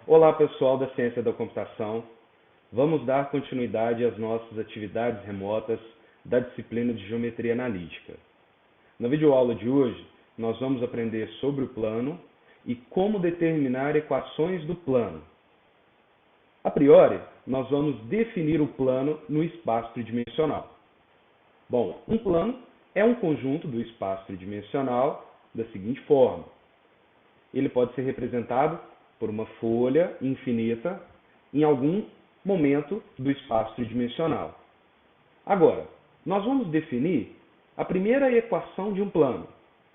Olá, pessoal da Ciência da Computação. Vamos dar continuidade às nossas atividades remotas da disciplina de Geometria Analítica. Na videoaula de hoje, nós vamos aprender sobre o plano e como determinar equações do plano. A priori, nós vamos definir o plano no espaço tridimensional. Bom, um plano é um conjunto do espaço tridimensional da seguinte forma. Ele pode ser representado por uma folha infinita em algum momento do espaço tridimensional. Agora, nós vamos definir a primeira equação de um plano,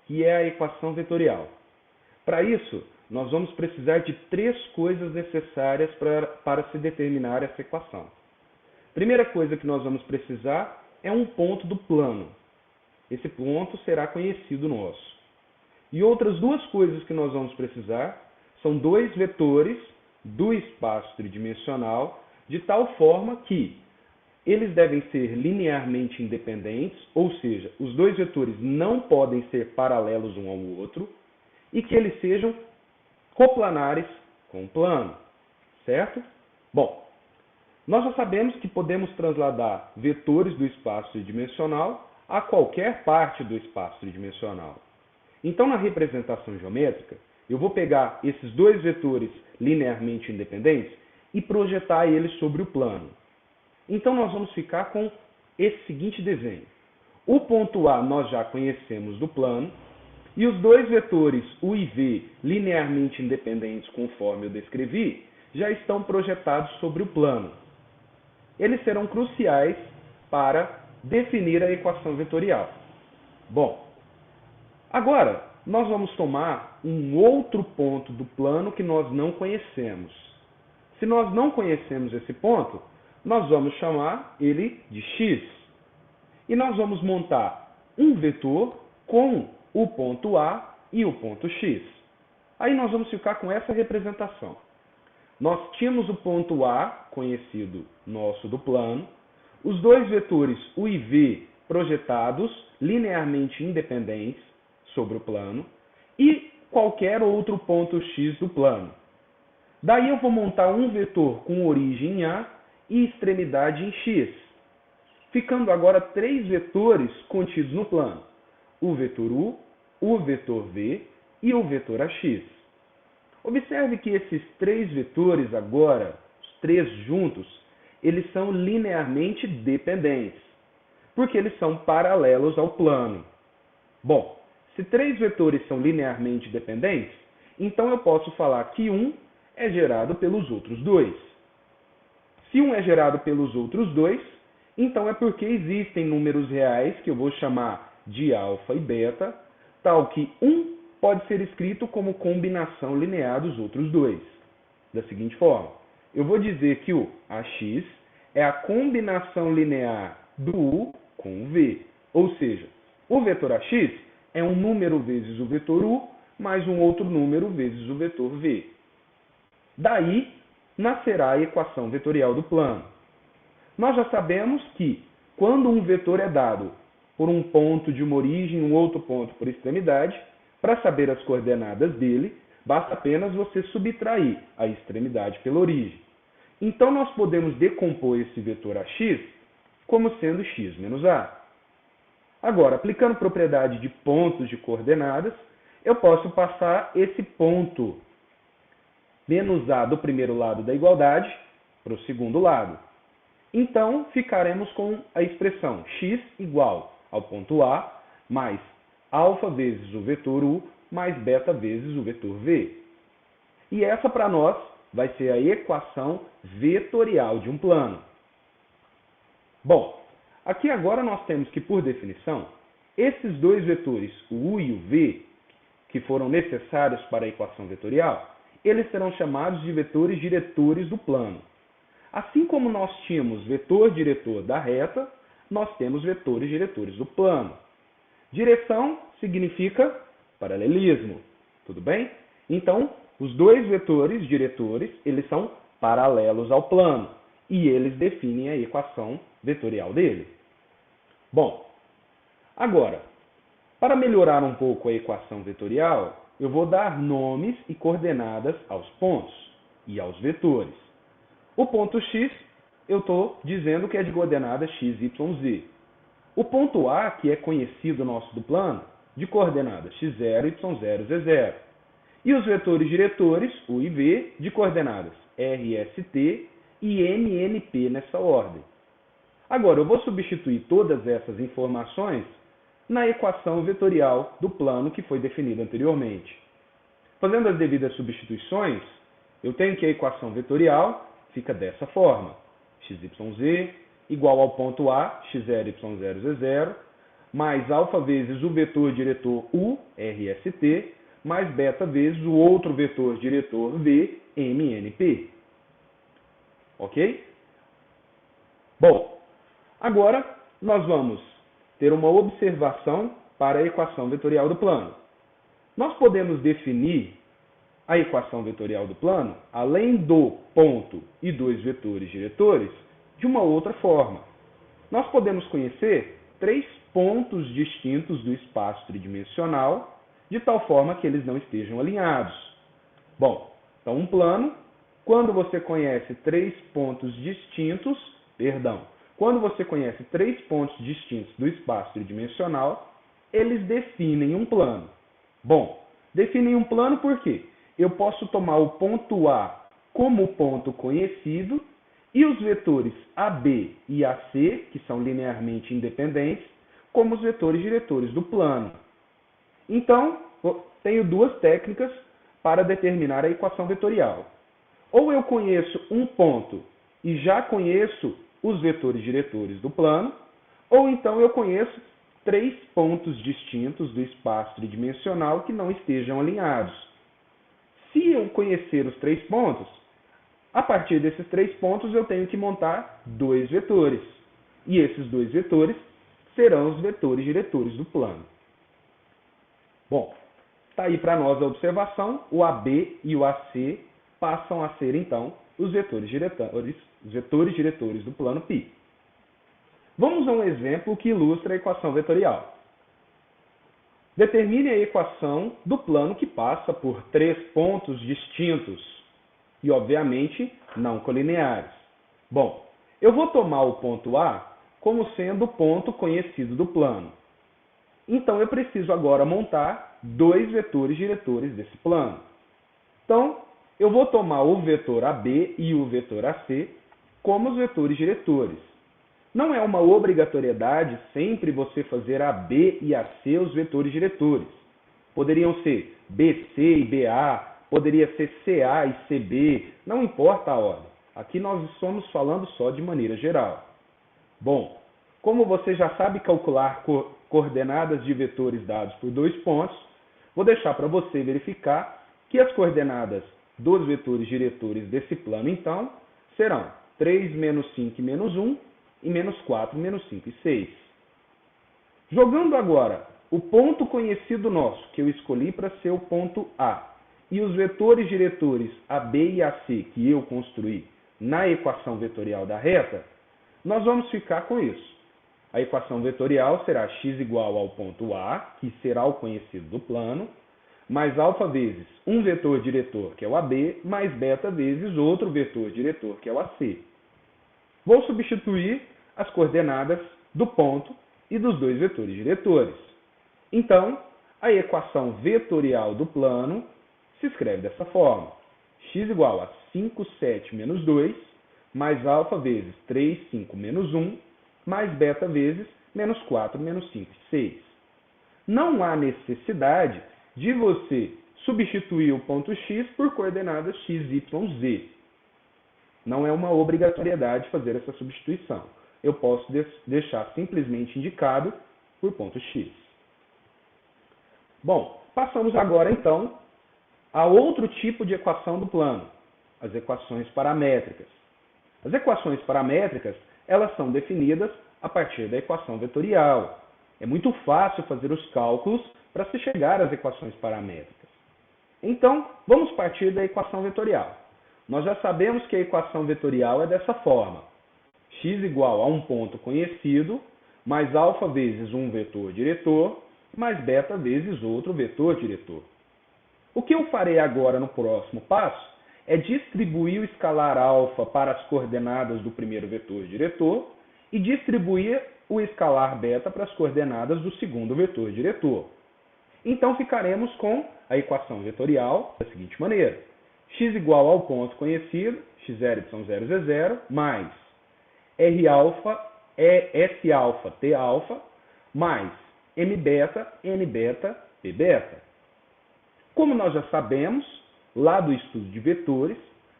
que é a equação vetorial. Para isso, nós vamos precisar de três coisas necessárias para se determinar essa equação. Primeira coisa que nós vamos precisar é um ponto do plano. Esse ponto será conhecido nosso. E outras duas coisas que nós vamos precisar são dois vetores do espaço tridimensional, de tal forma que eles devem ser linearmente independentes, ou seja, os dois vetores não podem ser paralelos um ao outro, e que eles sejam coplanares com o plano, certo? Bom, nós já sabemos que podemos trasladar vetores do espaço tridimensional a qualquer parte do espaço tridimensional. Então, na representação geométrica, eu vou pegar esses dois vetores linearmente independentes e projetar eles sobre o plano. Então, nós vamos ficar com esse seguinte desenho. O ponto A nós já conhecemos do plano, e os dois vetores U e V linearmente independentes, conforme eu descrevi, já estão projetados sobre o plano. Eles serão cruciais para definir a equação vetorial. Bom, agora nós vamos tomar um outro ponto do plano que nós não conhecemos. Se nós não conhecemos esse ponto, nós vamos chamar ele de x. E nós vamos montar um vetor com o ponto A e o ponto x. Aí nós vamos ficar com essa representação. Nós tínhamos o ponto A, conhecido nosso do plano, os dois vetores U e V projetados linearmente independentes sobre o plano e qualquer outro ponto x do plano. Daí eu vou montar um vetor com origem em A e extremidade em x, ficando agora três vetores contidos no plano: o vetor U, o vetor V e o vetor AX. Observe que esses três vetores agora, os três juntos, eles são linearmente dependentes, porque eles são paralelos ao plano. Bom, se três vetores são linearmente dependentes, então eu posso falar que um é gerado pelos outros dois. Se um é gerado pelos outros dois, então é porque existem números reais, que eu vou chamar de alfa e beta, tal que um pode ser escrito como combinação linear dos outros dois. Da seguinte forma, eu vou dizer que o AX é a combinação linear do U com o V. Ou seja, o vetor AX é um número vezes o vetor U, mais um outro número vezes o vetor V. Daí nascerá a equação vetorial do plano. Nós já sabemos que, quando um vetor é dado por um ponto de uma origem e um outro ponto por extremidade, para saber as coordenadas dele, basta apenas você subtrair a extremidade pela origem. Então, nós podemos decompor esse vetor AX como sendo x menos a. Agora, aplicando propriedade de pontos de coordenadas, eu posso passar esse ponto menos a do primeiro lado da igualdade para o segundo lado. Então, ficaremos com a expressão x igual ao ponto A mais alfa vezes o vetor U mais beta vezes o vetor V. E essa, para nós, vai ser a equação vetorial de um plano. Bom, aqui agora nós temos que, por definição, esses dois vetores, o U e o V, que foram necessários para a equação vetorial, eles serão chamados de vetores diretores do plano. Assim como nós tínhamos vetor diretor da reta, nós temos vetores diretores do plano. Direção significa paralelismo, tudo bem? Então, os dois vetores diretores, eles são paralelos ao plano, e eles definem a equação vetorial dele. Bom, agora, para melhorar um pouco a equação vetorial, eu vou dar nomes e coordenadas aos pontos. e aos vetores. O ponto x, eu estou dizendo que é de coordenadas x, y, z. O ponto A, que é conhecido nosso do plano, de coordenadas x0, y0, z0. E os vetores diretores, u e v, de coordenadas r, s, t e m, n, p nessa ordem. Agora, eu vou substituir todas essas informações na equação vetorial do plano que foi definida anteriormente. Fazendo as devidas substituições, eu tenho que a equação vetorial fica dessa forma. XYZ igual ao ponto A, x0, y0, z0, mais alfa vezes o vetor diretor U, RST, mais beta vezes o outro vetor diretor V, MNP. Ok? Bom, agora nós vamos ter uma observação para a equação vetorial do plano. Nós podemos definir a equação vetorial do plano, além do ponto e dos vetores diretores, de uma outra forma. Nós podemos conhecer três pontos distintos do espaço tridimensional, de tal forma que eles não estejam alinhados. Bom, então um plano, quando você conhece quando você conhece três pontos distintos do espaço tridimensional, eles definem um plano. Bom, definem um plano por quê? Eu posso tomar o ponto A como ponto conhecido e os vetores AB e AC, que são linearmente independentes, como os vetores diretores do plano. Então, tenho duas técnicas para determinar a equação vetorial. Ou eu conheço um ponto e já conheço os vetores diretores do plano, ou então eu conheço três pontos distintos do espaço tridimensional que não estejam alinhados. Se eu conhecer os três pontos, a partir desses três pontos eu tenho que montar dois vetores. E esses dois vetores serão os vetores diretores do plano. Bom, está aí para nós a observação. O AB e o AC passam a ser, então, os vetores diretores do plano π. Vamos a um exemplo que ilustra a equação vetorial. Determine a equação do plano que passa por três pontos distintos e, obviamente, não colineares. Bom, eu vou tomar o ponto A como sendo o ponto conhecido do plano. Então, eu preciso agora montar dois vetores diretores desse plano. Então, eu vou tomar o vetor AB e o vetor AC como os vetores diretores. Não é uma obrigatoriedade sempre você fazer AB e AC os vetores diretores. Poderiam ser BC e BA, poderia ser CA e CB, não importa a ordem. Aqui nós estamos falando só de maneira geral. Bom, como você já sabe calcular coordenadas de vetores dados por dois pontos, vou deixar para você verificar que as coordenadas dos vetores diretores desse plano, então, serão 3, menos 5 e menos 1, e menos 4, menos 5 e 6. Jogando agora o ponto conhecido nosso, que eu escolhi para ser o ponto A, e os vetores diretores AB e AC que eu construí na equação vetorial da reta, nós vamos ficar com isso. A equação vetorial será x igual ao ponto A, que será o conhecido do plano, mais alfa vezes um vetor diretor, que é o AB, mais beta vezes outro vetor diretor, que é o AC. Vou substituir as coordenadas do ponto e dos dois vetores diretores. Então, a equação vetorial do plano se escreve dessa forma. X igual a 5, 7 menos 2, mais alfa vezes 3, 5 menos 1, mais beta vezes menos 4, menos 5 e 6. Não há necessidade de você substituir o ponto x por coordenadas x, y, z. Não é uma obrigatoriedade fazer essa substituição. Eu posso deixar simplesmente indicado por ponto x. Bom, passamos agora então a outro tipo de equação do plano, as equações paramétricas. As equações paramétricas, elas são definidas a partir da equação vetorial. É muito fácil fazer os cálculos para se chegar às equações paramétricas. Então, vamos partir da equação vetorial. Nós já sabemos que a equação vetorial é dessa forma. X igual a um ponto conhecido, mais alfa vezes um vetor diretor, mais beta vezes outro vetor diretor. O que eu farei agora no próximo passo é distribuir o escalar alfa para as coordenadas do primeiro vetor diretor e distribuir o escalar beta para as coordenadas do segundo vetor diretor. Então, ficaremos com a equação vetorial da seguinte maneira. X igual ao ponto conhecido, x0, y0, z0, mais R alfa, S alfa, T alfa, mais M beta, N beta, P beta. Como nós já sabemos, lá do estudo de vetores,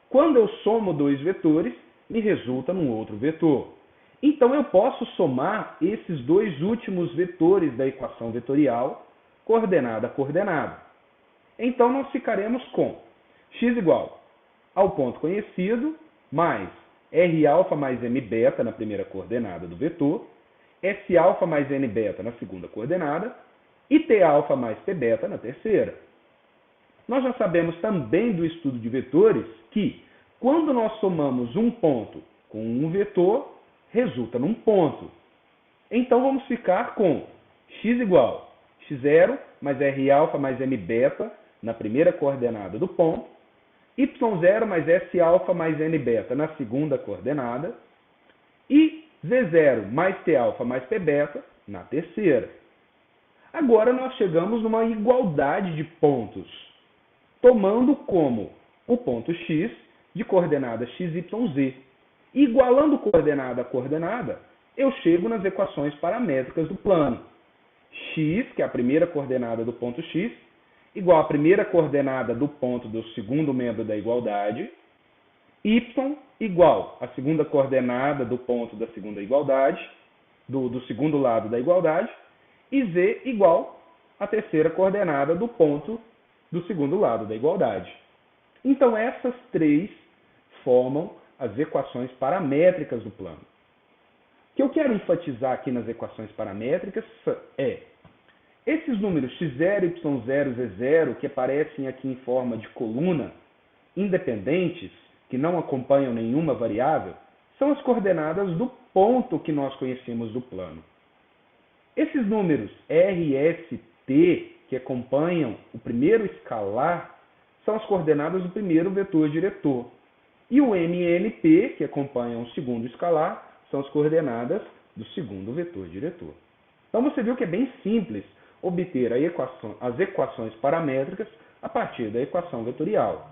quando eu somo dois vetores, me resulta num outro vetor. Então, eu posso somar esses dois últimos vetores da equação vetorial, coordenada a coordenada. Então, nós ficaremos com x igual ao ponto conhecido, mais R alfa mais M beta na primeira coordenada do vetor, S alfa mais N beta na segunda coordenada, e T alfa mais P beta na terceira. Nós já sabemos também do estudo de vetores que, quando nós somamos um ponto com um vetor, resulta num ponto. Então, vamos ficar com x igual a x0 mais R alfa mais M beta na primeira coordenada do ponto, y0 mais S alfa mais N beta na segunda coordenada, e z0 mais T alfa mais P beta na terceira. Agora, nós chegamos numa igualdade de pontos, tomando como o ponto x de coordenada x, y, z. Igualando coordenada a coordenada, eu chego nas equações paramétricas do plano. X, que é a primeira coordenada do ponto x, igual à primeira coordenada do ponto do segundo membro da igualdade, y igual à segunda coordenada do ponto da segunda igualdade, do segundo lado da igualdade, e z igual à terceira coordenada do ponto do segundo lado da igualdade. Então, essas três formam as equações paramétricas do plano. O que eu quero enfatizar aqui nas equações paramétricas é esses números x0, y0, z0, que aparecem aqui em forma de coluna, independentes, que não acompanham nenhuma variável, são as coordenadas do ponto que nós conhecemos do plano. Esses números R, S, T, que acompanham o primeiro escalar, são as coordenadas do primeiro vetor diretor. E o M e N, P, que acompanham o segundo escalar, são as coordenadas do segundo vetor diretor. Então, você viu que é bem simples obter as equações paramétricas a partir da equação vetorial.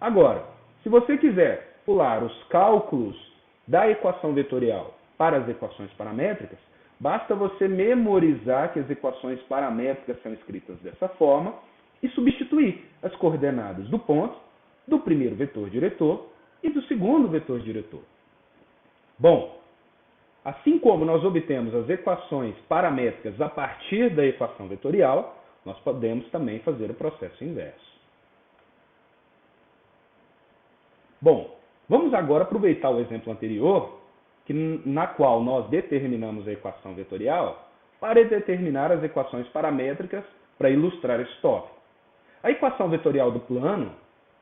Agora, se você quiser pular os cálculos da equação vetorial para as equações paramétricas, basta você memorizar que as equações paramétricas são escritas dessa forma e substituir as coordenadas do ponto, do primeiro vetor diretor e do segundo vetor diretor. Bom, assim como nós obtemos as equações paramétricas a partir da equação vetorial, nós podemos também fazer o processo inverso. Bom, vamos agora aproveitar o exemplo anterior, na qual nós determinamos a equação vetorial, para determinar as equações paramétricas para ilustrar esse tópico. A equação vetorial do plano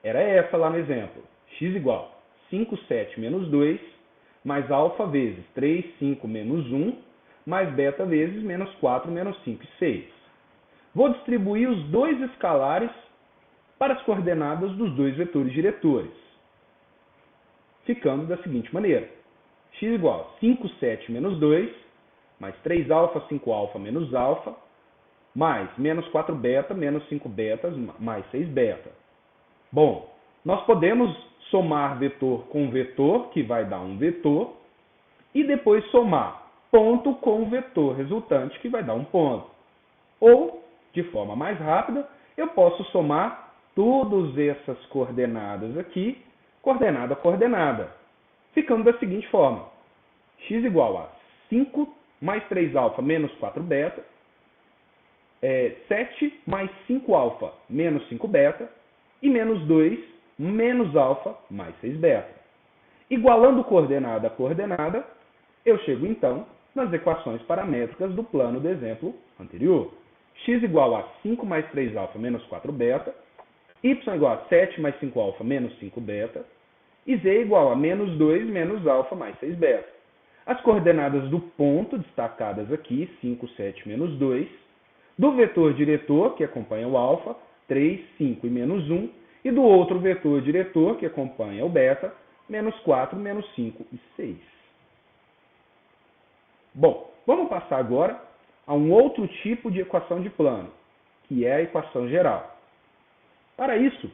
era essa lá no exemplo. X igual a 5, 7 menos 2, mais alfa vezes 3, 5 menos 1, mais beta vezes menos 4, menos 5 e 6. Vou distribuir os dois escalares para as coordenadas dos dois vetores diretores, ficando da seguinte maneira. X igual a 5, 7 menos 2, mais 3 alfa, 5 alfa menos alfa, mais menos 4 beta, menos 5 betas, mais 6 beta. Bom, nós podemos somar vetor com vetor, que vai dar um vetor, e depois somar ponto com vetor resultante, que vai dar um ponto. Ou, de forma mais rápida, eu posso somar todas essas coordenadas aqui, coordenada a coordenada, ficando da seguinte forma. X igual a 5 mais 3 alfa menos 4 beta, 7 mais 5 alfa menos 5 beta, e menos 2 menos alfa mais 6 beta. Igualando coordenada a coordenada, eu chego então nas equações paramétricas do plano do exemplo anterior. X igual a 5 mais 3 alfa menos 4 beta, y igual a 7 mais 5 alfa menos 5 beta, e z igual a menos 2 menos alfa mais 6 beta. As coordenadas do ponto, destacadas aqui, 5, 7, menos 2, do vetor diretor, que acompanha o alfa, 3, 5 e menos 1, e do outro vetor diretor, que acompanha o beta, menos 4, menos 5 e 6. Bom, vamos passar agora a um outro tipo de equação de plano, que é a equação geral. Para isso,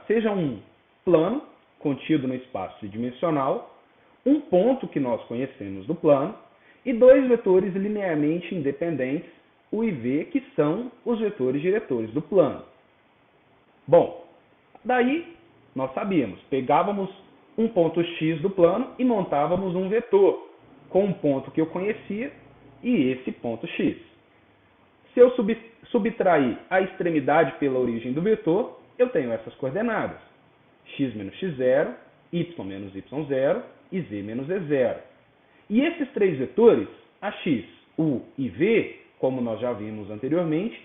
seja um plano contido no espaço tridimensional, um ponto que nós conhecemos do plano e dois vetores linearmente independentes, U e V, que são os vetores diretores do plano. Bom, daí nós sabíamos, pegávamos um ponto X do plano e montávamos um vetor com um ponto que eu conhecia e esse ponto X. Se eu subtrair a extremidade pela origem do vetor, eu tenho essas coordenadas: x menos x0, y menos y0 e z menos z0. E esses três vetores, a x, u e v, como nós já vimos anteriormente,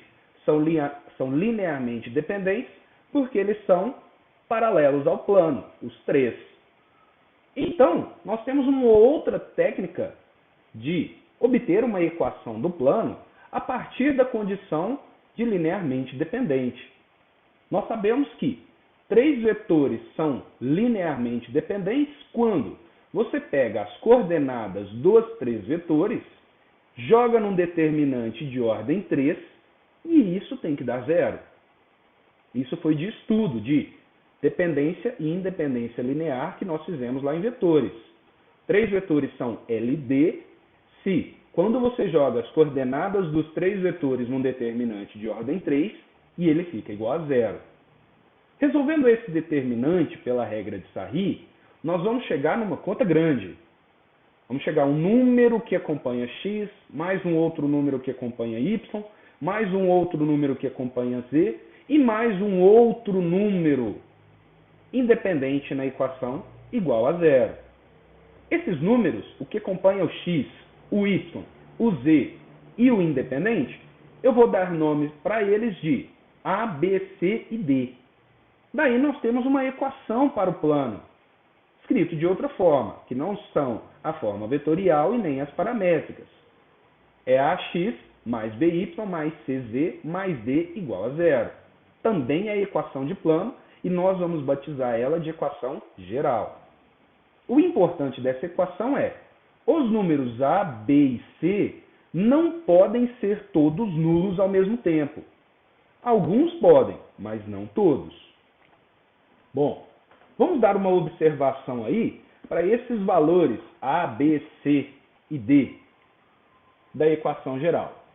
são linearmente dependentes porque eles são paralelos ao plano, os três. Então, nós temos uma outra técnica de obter uma equação do plano a partir da condição de linearmente dependente. Nós sabemos que três vetores são linearmente dependentes quando você pega as coordenadas dos três vetores, joga num determinante de ordem 3 e isso tem que dar zero. Isso foi de estudo de dependência e independência linear que nós fizemos lá em vetores. Três vetores são LD se, quando você joga as coordenadas dos três vetores num determinante de ordem 3, e ele fica igual a zero. Resolvendo esse determinante pela regra de Sarry, nós vamos chegar numa conta grande. Vamos chegar a um número que acompanha x, mais um outro número que acompanha y, mais um outro número que acompanha z, e mais um outro número independente na equação igual a zero. Esses números, o que acompanha o x, o y, o z e o independente, eu vou dar nomes para eles de A, B, C e D. Daí nós temos uma equação para o plano, escrito de outra forma, que não são a forma vetorial e nem as paramétricas. É AX mais BY mais CZ mais D igual a zero. Também é equação de plano e nós vamos batizar ela de equação geral. O importante dessa equação é: os números A, B e C não podem ser todos nulos ao mesmo tempo. Alguns podem, mas não todos. Bom, vamos dar uma observação aí para esses valores A, B, C e D da equação geral.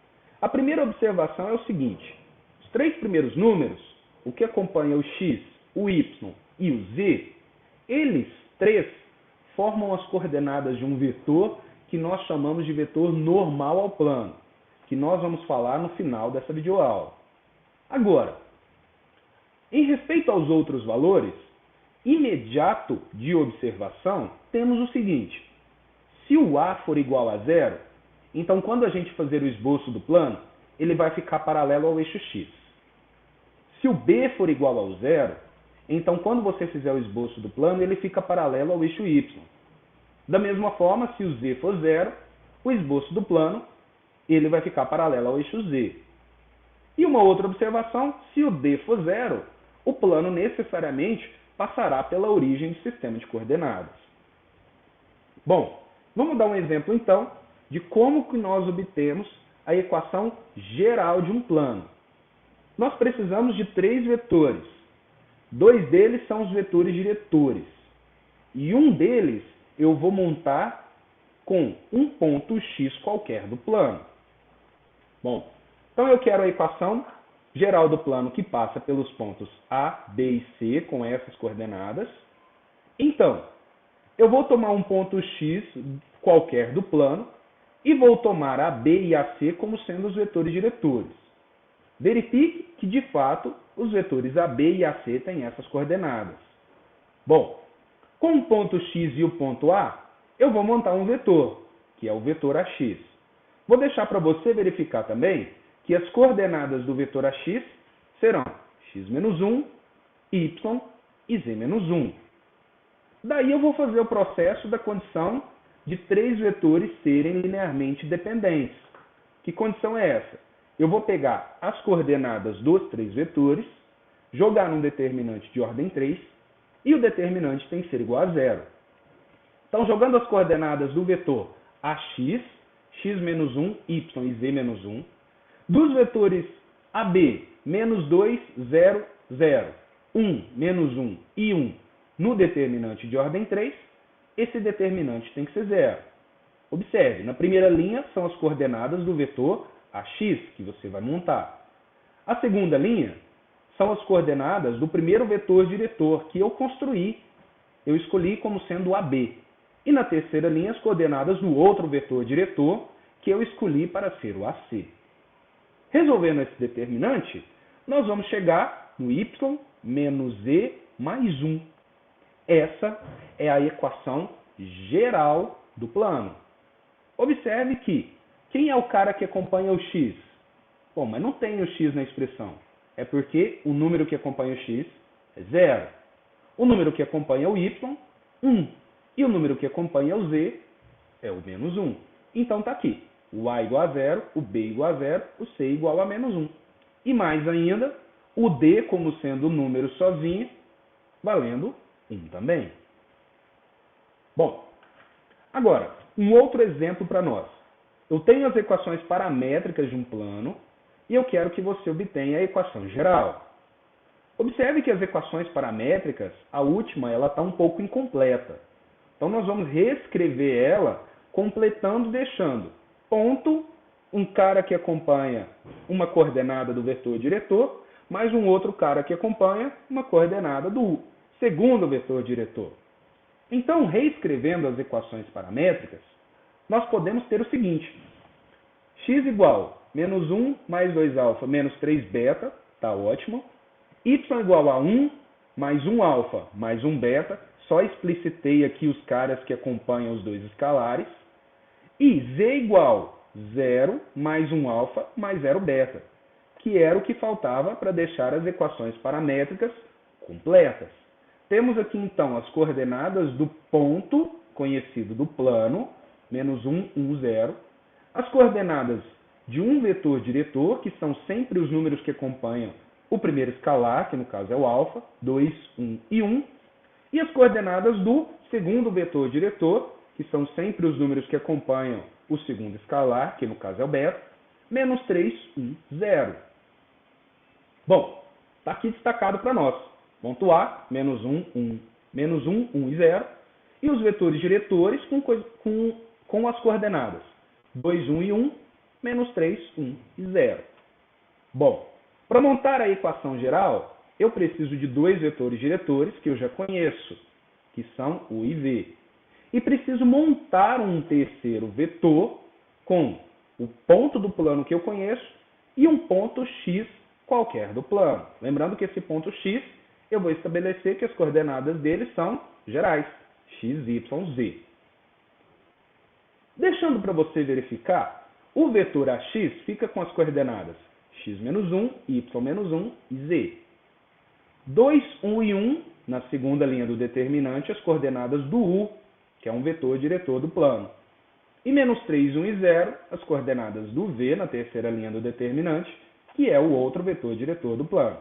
A primeira observação é o seguinte: os três primeiros números, o que acompanha o x, o y e o z, eles três formam as coordenadas de um vetor que nós chamamos de vetor normal ao plano, que nós vamos falar no final dessa videoaula. Agora, em respeito aos outros valores, imediato de observação, temos o seguinte: se o A for igual a zero, então quando a gente fazer o esboço do plano, ele vai ficar paralelo ao eixo x. Se o B for igual ao zero, então quando você fizer o esboço do plano, ele fica paralelo ao eixo y. Da mesma forma, se o z for zero, o esboço do plano, ele vai ficar paralelo ao eixo z. E uma outra observação: se o D for zero, o plano necessariamente passará pela origem do sistema de coordenadas. Bom, vamos dar um exemplo então de como que nós obtemos a equação geral de um plano. Nós precisamos de três vetores. Dois deles são os vetores diretores. E um deles eu vou montar com um ponto x qualquer do plano. Bom, então eu quero a equação geral do plano que passa pelos pontos A, B e C com essas coordenadas. Então, eu vou tomar um ponto x qualquer do plano e vou tomar a B e a C como sendo os vetores diretores. Verifique que, de fato, os vetores AB e AC têm essas coordenadas. Bom, com o ponto x e o ponto A, eu vou montar um vetor, que é o vetor AX. Vou deixar para você verificar também que as coordenadas do vetor AX serão x-1, y e z-1. Daí eu vou fazer o processo da condição de três vetores serem linearmente dependentes. Que condição é essa? Eu vou pegar as coordenadas dos três vetores, jogar num determinante de ordem 3 e o determinante tem que ser igual a zero. Então, jogando as coordenadas do vetor ax, x menos 1, y e z menos 1, dos vetores AB, menos 2, 0, 0, 1, menos 1 e 1 no determinante de ordem 3, esse determinante tem que ser zero. Observe, na primeira linha são as coordenadas do vetor ax, que você vai montar. A segunda linha são as coordenadas do primeiro vetor diretor, que eu construí, eu escolhi como sendo o AB. E na terceira linha, as coordenadas do outro vetor diretor, que eu escolhi para ser o AC. Resolvendo esse determinante, nós vamos chegar no y menos z mais 1. Essa é a equação geral do plano. Observe que, quem é o cara que acompanha o x? Bom, mas não tem o x na expressão. É porque o número que acompanha o x é 0. O número que acompanha o y, 1. E o número que acompanha o z é o menos 1. Então está aqui. O a igual a 0, o b igual a 0, o c igual a menos 1. E mais ainda, o d como sendo o número sozinho, valendo 1 também. Bom, agora, um outro exemplo para nós. Eu tenho as equações paramétricas de um plano e eu quero que você obtenha a equação geral. Observe que as equações paramétricas, a última, ela está um pouco incompleta. Então, nós vamos reescrever ela, completando, deixando ponto, um cara que acompanha uma coordenada do vetor diretor, mais um outro cara que acompanha uma coordenada do segundo vetor diretor. Então, reescrevendo as equações paramétricas, nós podemos ter o seguinte: x igual menos 1 mais 2α menos 3β, está ótimo. Y igual a 1 mais 1α mais 1β, só explicitei aqui os caras que acompanham os dois escalares. E z igual 0 mais 1α mais 0β, que era o que faltava para deixar as equações paramétricas completas. Temos aqui, então, as coordenadas do ponto conhecido do plano, menos 1, 1, 0. As coordenadas de um vetor diretor, que são sempre os números que acompanham o primeiro escalar, que no caso é o alfa, 2, 1 e 1. E as coordenadas do segundo vetor diretor, que são sempre os números que acompanham o segundo escalar, que no caso é o beta, menos 3, 1, 0. Bom, está aqui destacado para nós. Ponto A, menos 1, 1, menos 1, 1 e 0. E os vetores diretores com as coordenadas 2, 1 e 1, menos 3, 1 e 0. Bom, para montar a equação geral, eu preciso de dois vetores diretores que eu já conheço, que são u e v. E preciso montar um terceiro vetor com o ponto do plano que eu conheço e um ponto x qualquer do plano. Lembrando que esse ponto x, eu vou estabelecer que as coordenadas dele são gerais, x, y, z. Deixando para você verificar, o vetor ax fica com as coordenadas x menos 1, y menos 1 e z. 2, 1 e 1, na segunda linha do determinante, as coordenadas do u, que é um vetor diretor do plano. E menos 3, 1 e 0, as coordenadas do v, na terceira linha do determinante, que é o outro vetor diretor do plano.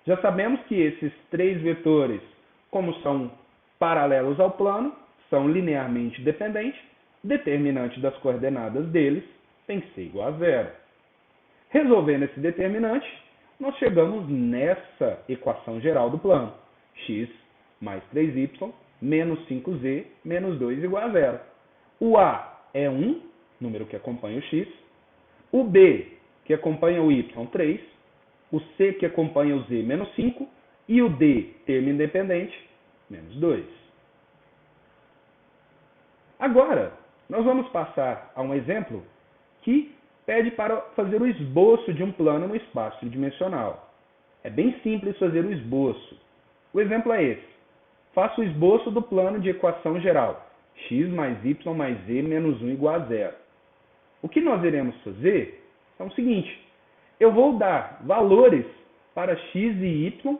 Já sabemos que esses três vetores, como são paralelos ao plano, são linearmente dependentes, determinante das coordenadas deles tem que ser igual a 0. Resolvendo esse determinante, nós chegamos nessa equação geral do plano. X mais 3y menos 5z menos 2 igual a 0. O A é 1, número que acompanha o x. O B, que acompanha o y, 3. O C, que acompanha o z, menos 5. E o D, termo independente, menos 2. Agora, nós vamos passar a um exemplo que pede para fazer o esboço de um plano no espaço tridimensional. É bem simples fazer o esboço. O exemplo é esse. Faça o esboço do plano de equação geral. X mais y mais z menos 1 igual a 0. O que nós iremos fazer é o seguinte. Eu vou dar valores para x e y,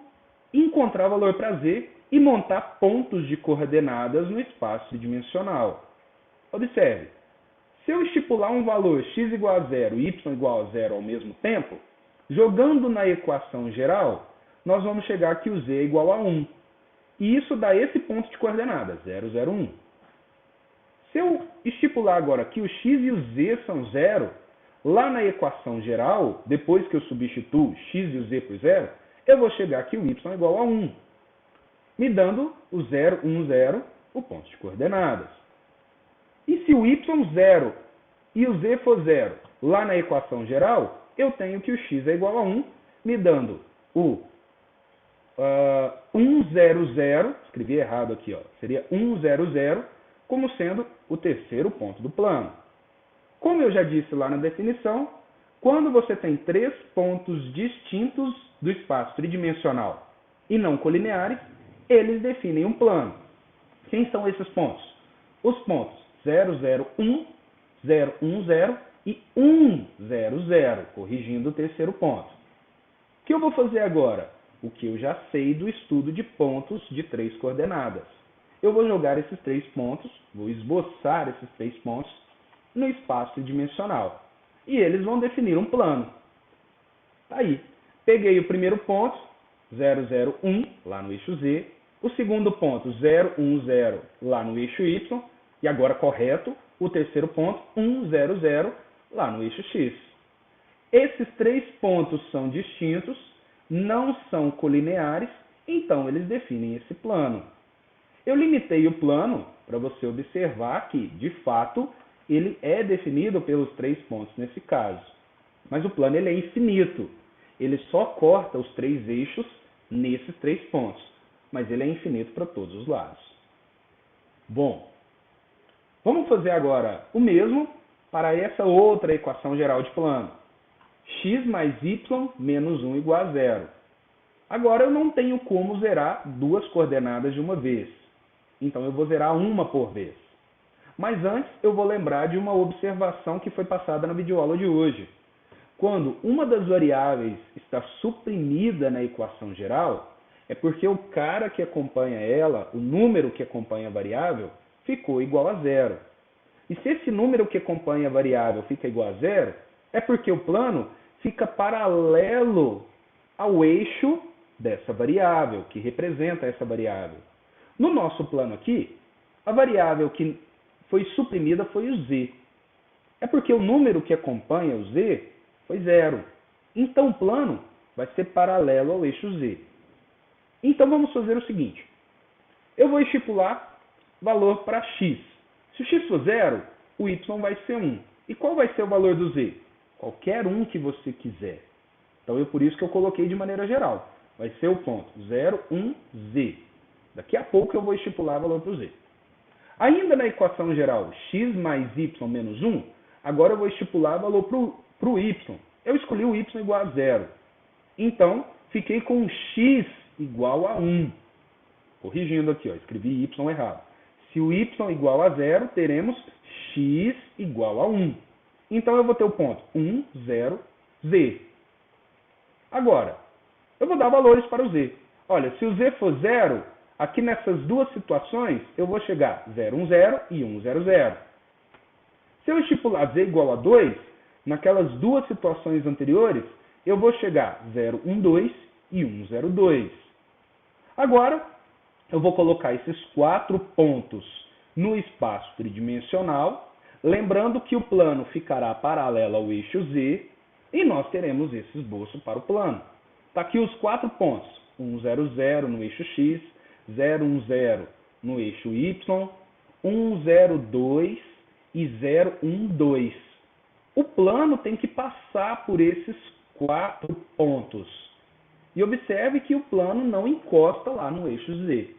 encontrar valor para z e montar pontos de coordenadas no espaço tridimensional. Observe. Se eu estipular um valor x igual a 0 e y igual a 0 ao mesmo tempo, jogando na equação geral, nós vamos chegar que o z é igual a 1. E isso dá esse ponto de coordenadas, 0, 0, 1. Se eu estipular agora que o x e o z são 0, lá na equação geral, depois que eu substituo x e o z por 0, eu vou chegar que o y é igual a 1, me dando o 0, 1, 0, o ponto de coordenadas. E se o y 0 e o z for 0, lá na equação geral, eu tenho que o x é igual a 1, me dando o 1, 0, 0, escrevi errado aqui, ó, seria 1, 0, 0, como sendo o terceiro ponto do plano. Como eu já disse lá na definição, quando você tem três pontos distintos do espaço tridimensional e não colineares, eles definem um plano. Quem são esses pontos? Os pontos 0, 0, 1, 0, 1, 0 e 1, 0, 0, corrigindo o terceiro ponto. O que eu vou fazer agora? O que eu já sei do estudo de pontos de três coordenadas. Eu vou jogar esses três pontos, vou esboçar esses três pontos no espaço tridimensional. E eles vão definir um plano. Tá aí. Peguei o primeiro ponto, 0, 0, 1, lá no eixo Z. O segundo ponto, 0, 1, 0, lá no eixo Y. E agora correto, o terceiro ponto, 1, 0, 0, lá no eixo X. Esses três pontos são distintos, não são colineares, então eles definem esse plano. Eu limitei o plano para você observar que, de fato, ele é definido pelos três pontos nesse caso. Mas o plano ele é infinito. Ele só corta os três eixos nesses três pontos. Mas ele é infinito para todos os lados. Bom, vamos fazer agora o mesmo para essa outra equação geral de plano. X mais y menos 1 igual a 0. Agora eu não tenho como zerar duas coordenadas de uma vez. Então eu vou zerar uma por vez. Mas antes eu vou lembrar de uma observação que foi passada na videoaula de hoje. Quando uma das variáveis está suprimida na equação geral, é porque o cara que acompanha ela, o número que acompanha a variável, ficou igual a 0. E se esse número que acompanha a variável fica igual a 0, é porque o plano fica paralelo ao eixo dessa variável, que representa essa variável. No nosso plano aqui, a variável que foi suprimida foi o z. É porque o número que acompanha o z foi 0. Então o plano vai ser paralelo ao eixo z. Então vamos fazer o seguinte. Eu vou estipular valor para x. Se o x for 0, o y vai ser 1. E qual vai ser o valor do z? Qualquer um que você quiser. Então é por isso que eu coloquei de maneira geral. Vai ser o ponto 0, 1, z. Daqui a pouco eu vou estipular valor para o z. Ainda na equação geral x mais y menos 1, agora eu vou estipular valor para o y. Eu escolhi o y igual a 0. Então, fiquei com x igual a 1. Corrigindo aqui, ó, escrevi y errado. Se o y igual a 0, teremos x igual a 1. Então, eu vou ter o ponto 1, 0, z. Agora, eu vou dar valores para o z. Olha, se o z for 0, aqui nessas duas situações, eu vou chegar 0, 1, 0 e 1, 0, 0. Se eu estipular z igual a 2, naquelas duas situações anteriores, eu vou chegar 0, 1, 2 e 1, 0, 2. Agora, eu vou colocar esses quatro pontos no espaço tridimensional, lembrando que o plano ficará paralelo ao eixo z, e nós teremos esse esboço para o plano. Está aqui os quatro pontos, 1, 0, 0 no eixo x, 0, 1, 0 no eixo y, 1, 0, 2 e 0, 1, 2. O plano tem que passar por esses quatro pontos. E observe que o plano não encosta lá no eixo z.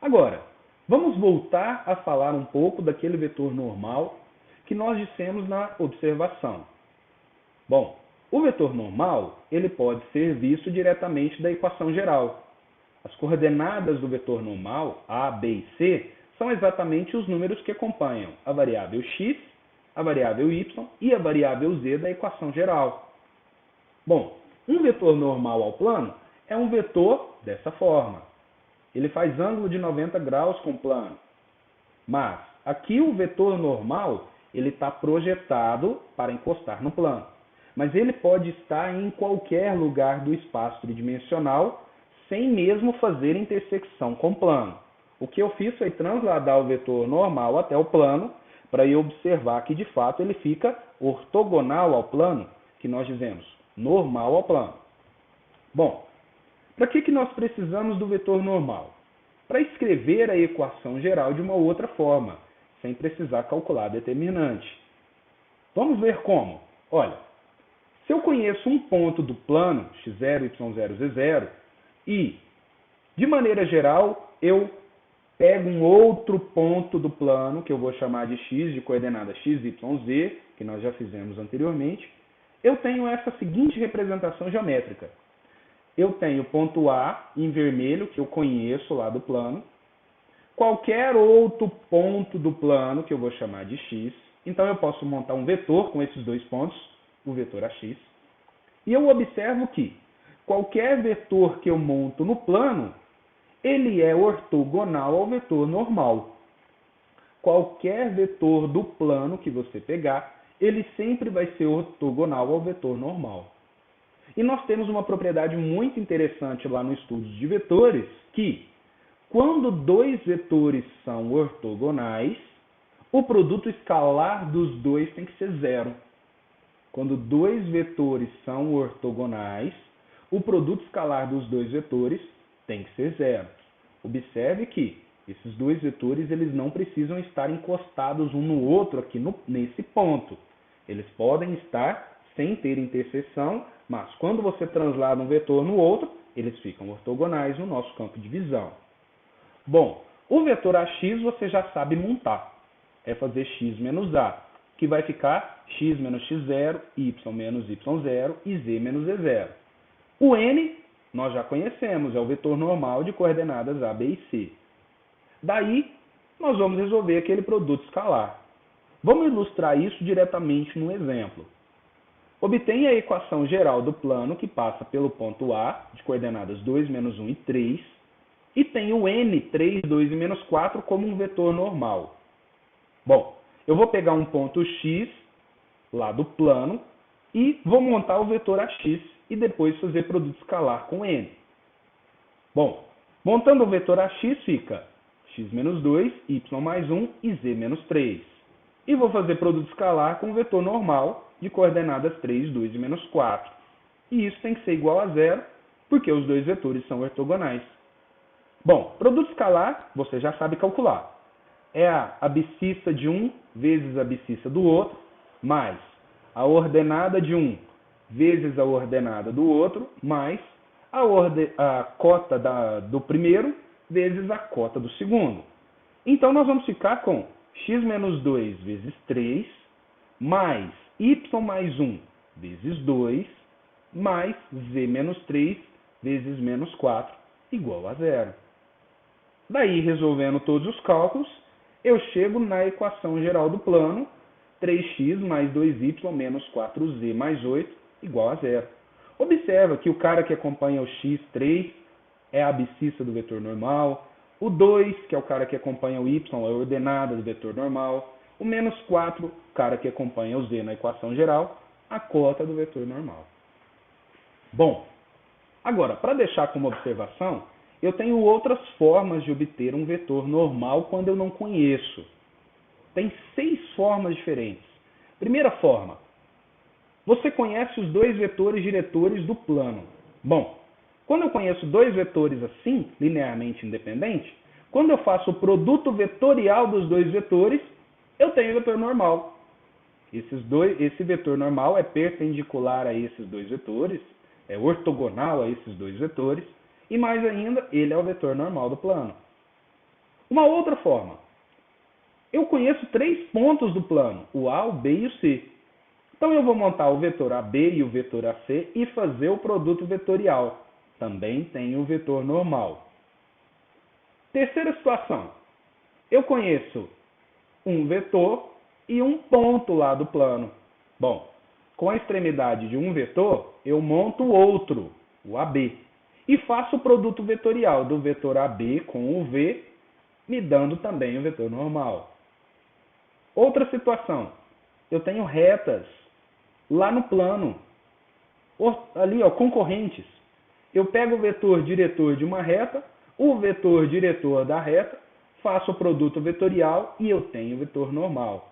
Agora, vamos voltar a falar um pouco daquele vetor normal que nós dissemos na observação. Bom, o vetor normal ele pode ser visto diretamente da equação geral. As coordenadas do vetor normal, a, b e c, são exatamente os números que acompanham a variável x, a variável y e a variável z da equação geral. Bom, um vetor normal ao plano é um vetor dessa forma. Ele faz ângulo de 90 graus com o plano. Mas aqui o vetor normal ele está projetado para encostar no plano. mas ele pode estar em qualquer lugar do espaço tridimensional, sem mesmo fazer intersecção com o plano. O que eu fiz foi transladar o vetor normal até o plano, para eu observar que, de fato, ele fica ortogonal ao plano, que nós dizemos normal ao plano. Bom, para que nós precisamos do vetor normal? Para escrever a equação geral de uma outra forma, sem precisar calcular a determinante. Vamos ver como. Olha, se eu conheço um ponto do plano, x0, y0, z0, e, de maneira geral, eu pego um outro ponto do plano, que eu vou chamar de x, de coordenada x, y, z, que nós já fizemos anteriormente, eu tenho essa seguinte representação geométrica. Eu tenho o ponto A em vermelho, que eu conheço lá do plano, qualquer outro ponto do plano, que eu vou chamar de x. Então, eu posso montar um vetor com esses dois pontos, o vetor AX. E eu observo que qualquer vetor que eu monto no plano, ele é ortogonal ao vetor normal. Qualquer vetor do plano que você pegar, ele sempre vai ser ortogonal ao vetor normal. E nós temos uma propriedade muito interessante lá no estudo de vetores, que quando dois vetores são ortogonais, o produto escalar dos dois tem que ser zero. Quando dois vetores são ortogonais, o produto escalar dos dois vetores tem que ser zero. Observe que esses dois vetores eles não precisam estar encostados um no outro aqui nesse ponto. Eles podem estar sem ter interseção, mas quando você translada um vetor no outro, eles ficam ortogonais no nosso campo de visão. Bom, o vetor AX você já sabe montar. É fazer x menos a, que vai ficar x menos x0, y menos y0 e z menos z0. O n nós já conhecemos, é o vetor normal de coordenadas a, b e c. Daí, nós vamos resolver aquele produto escalar. Vamos ilustrar isso diretamente num exemplo. Obtenha a equação geral do plano que passa pelo ponto A, de coordenadas 2, menos 1 e 3, e tem o n, 3, 2 e menos 4 como um vetor normal. Bom, eu vou pegar um ponto x lá do plano e vou montar o vetor AX e depois fazer produto escalar com n. Bom, montando o vetor AX fica x menos 2, y mais 1 e z menos 3. E vou fazer produto escalar com o vetor normal de coordenadas 3, 2 e menos 4. E isso tem que ser igual a zero, porque os dois vetores são ortogonais. Bom, produto escalar você já sabe calcular. É a abscissa de um vezes a abscissa do outro, mais a ordenada de um vezes a ordenada do outro, mais a cota do primeiro vezes a cota do segundo. Então, nós vamos ficar com x menos 2 vezes 3, mais y mais 1 vezes 2, mais z menos 3 vezes menos 4, igual a zero. Daí, resolvendo todos os cálculos, eu chego na equação geral do plano, 3x mais 2y menos 4z mais 8, igual a zero. Observa que o cara que acompanha o x3 é a abscissa do vetor normal, o 2, que é o cara que acompanha o y, é a ordenada do vetor normal, o menos 4, o cara que acompanha o z na equação geral, a cota do vetor normal. Bom, agora, para deixar como observação, eu tenho outras formas de obter um vetor normal quando eu não conheço. Tem 6 formas diferentes. Primeira forma, você conhece os dois vetores diretores do plano. Bom, quando eu conheço dois vetores assim, linearmente independentes, quando eu faço o produto vetorial dos dois vetores, eu tenho o vetor normal. Esse vetor normal é perpendicular a esses dois vetores, é ortogonal a esses dois vetores, e mais ainda, ele é o vetor normal do plano. Uma outra forma, eu conheço 3 pontos do plano, o A, o B e o C. Então eu vou montar o vetor AB e o vetor AC e fazer o produto vetorial. Também tenho o vetor normal. Terceira situação, eu conheço um vetor e um ponto lá do plano. Bom, com a extremidade de um vetor, eu monto o outro, o AB. E faço o produto vetorial do vetor AB com o V, me dando também o vetor normal. Outra situação, eu tenho retas lá no plano ali, ó, concorrentes. Eu pego o vetor diretor de uma reta, o vetor diretor da reta, faço o produto vetorial e eu tenho o vetor normal.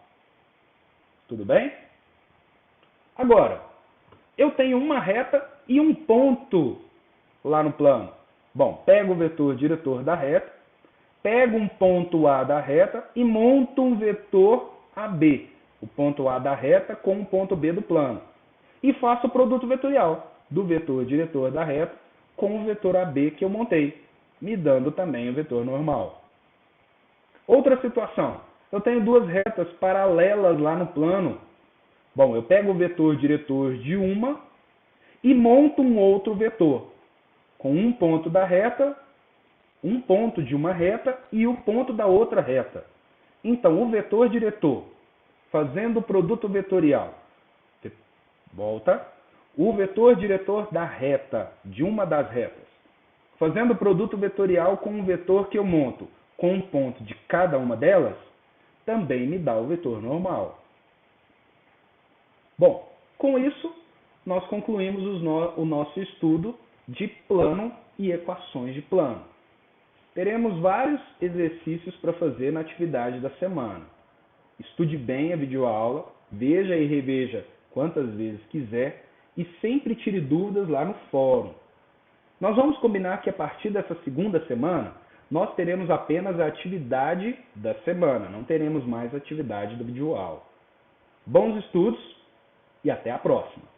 Tudo bem? Agora, eu tenho uma reta e um ponto lá no plano. Bom, pego o vetor diretor da reta, pego um ponto A da reta e monto um vetor AB, o ponto A da reta com o ponto B do plano. E faço o produto vetorial do vetor diretor da reta com o vetor AB que eu montei, me dando também o vetor normal. Outra situação, eu tenho duas retas paralelas lá no plano. Bom, eu pego o vetor diretor de uma e monto um outro vetor, com um ponto da reta, um ponto de uma reta e o ponto da outra reta. Então, o vetor diretor, fazendo o produto vetorial, volta, o vetor diretor da reta, de uma das retas, fazendo o produto vetorial com um vetor que eu monto com um ponto de cada uma delas, também me dá o vetor normal. Bom, com isso, nós concluímos o nosso estudo de plano e equações de plano. Teremos vários exercícios para fazer na atividade da semana. Estude bem a videoaula, veja e reveja quantas vezes quiser e sempre tire dúvidas lá no fórum. Nós vamos combinar que a partir dessa segunda semana, nós teremos apenas a atividade da semana, não teremos mais a atividade da videoaula. Bons estudos e até a próxima!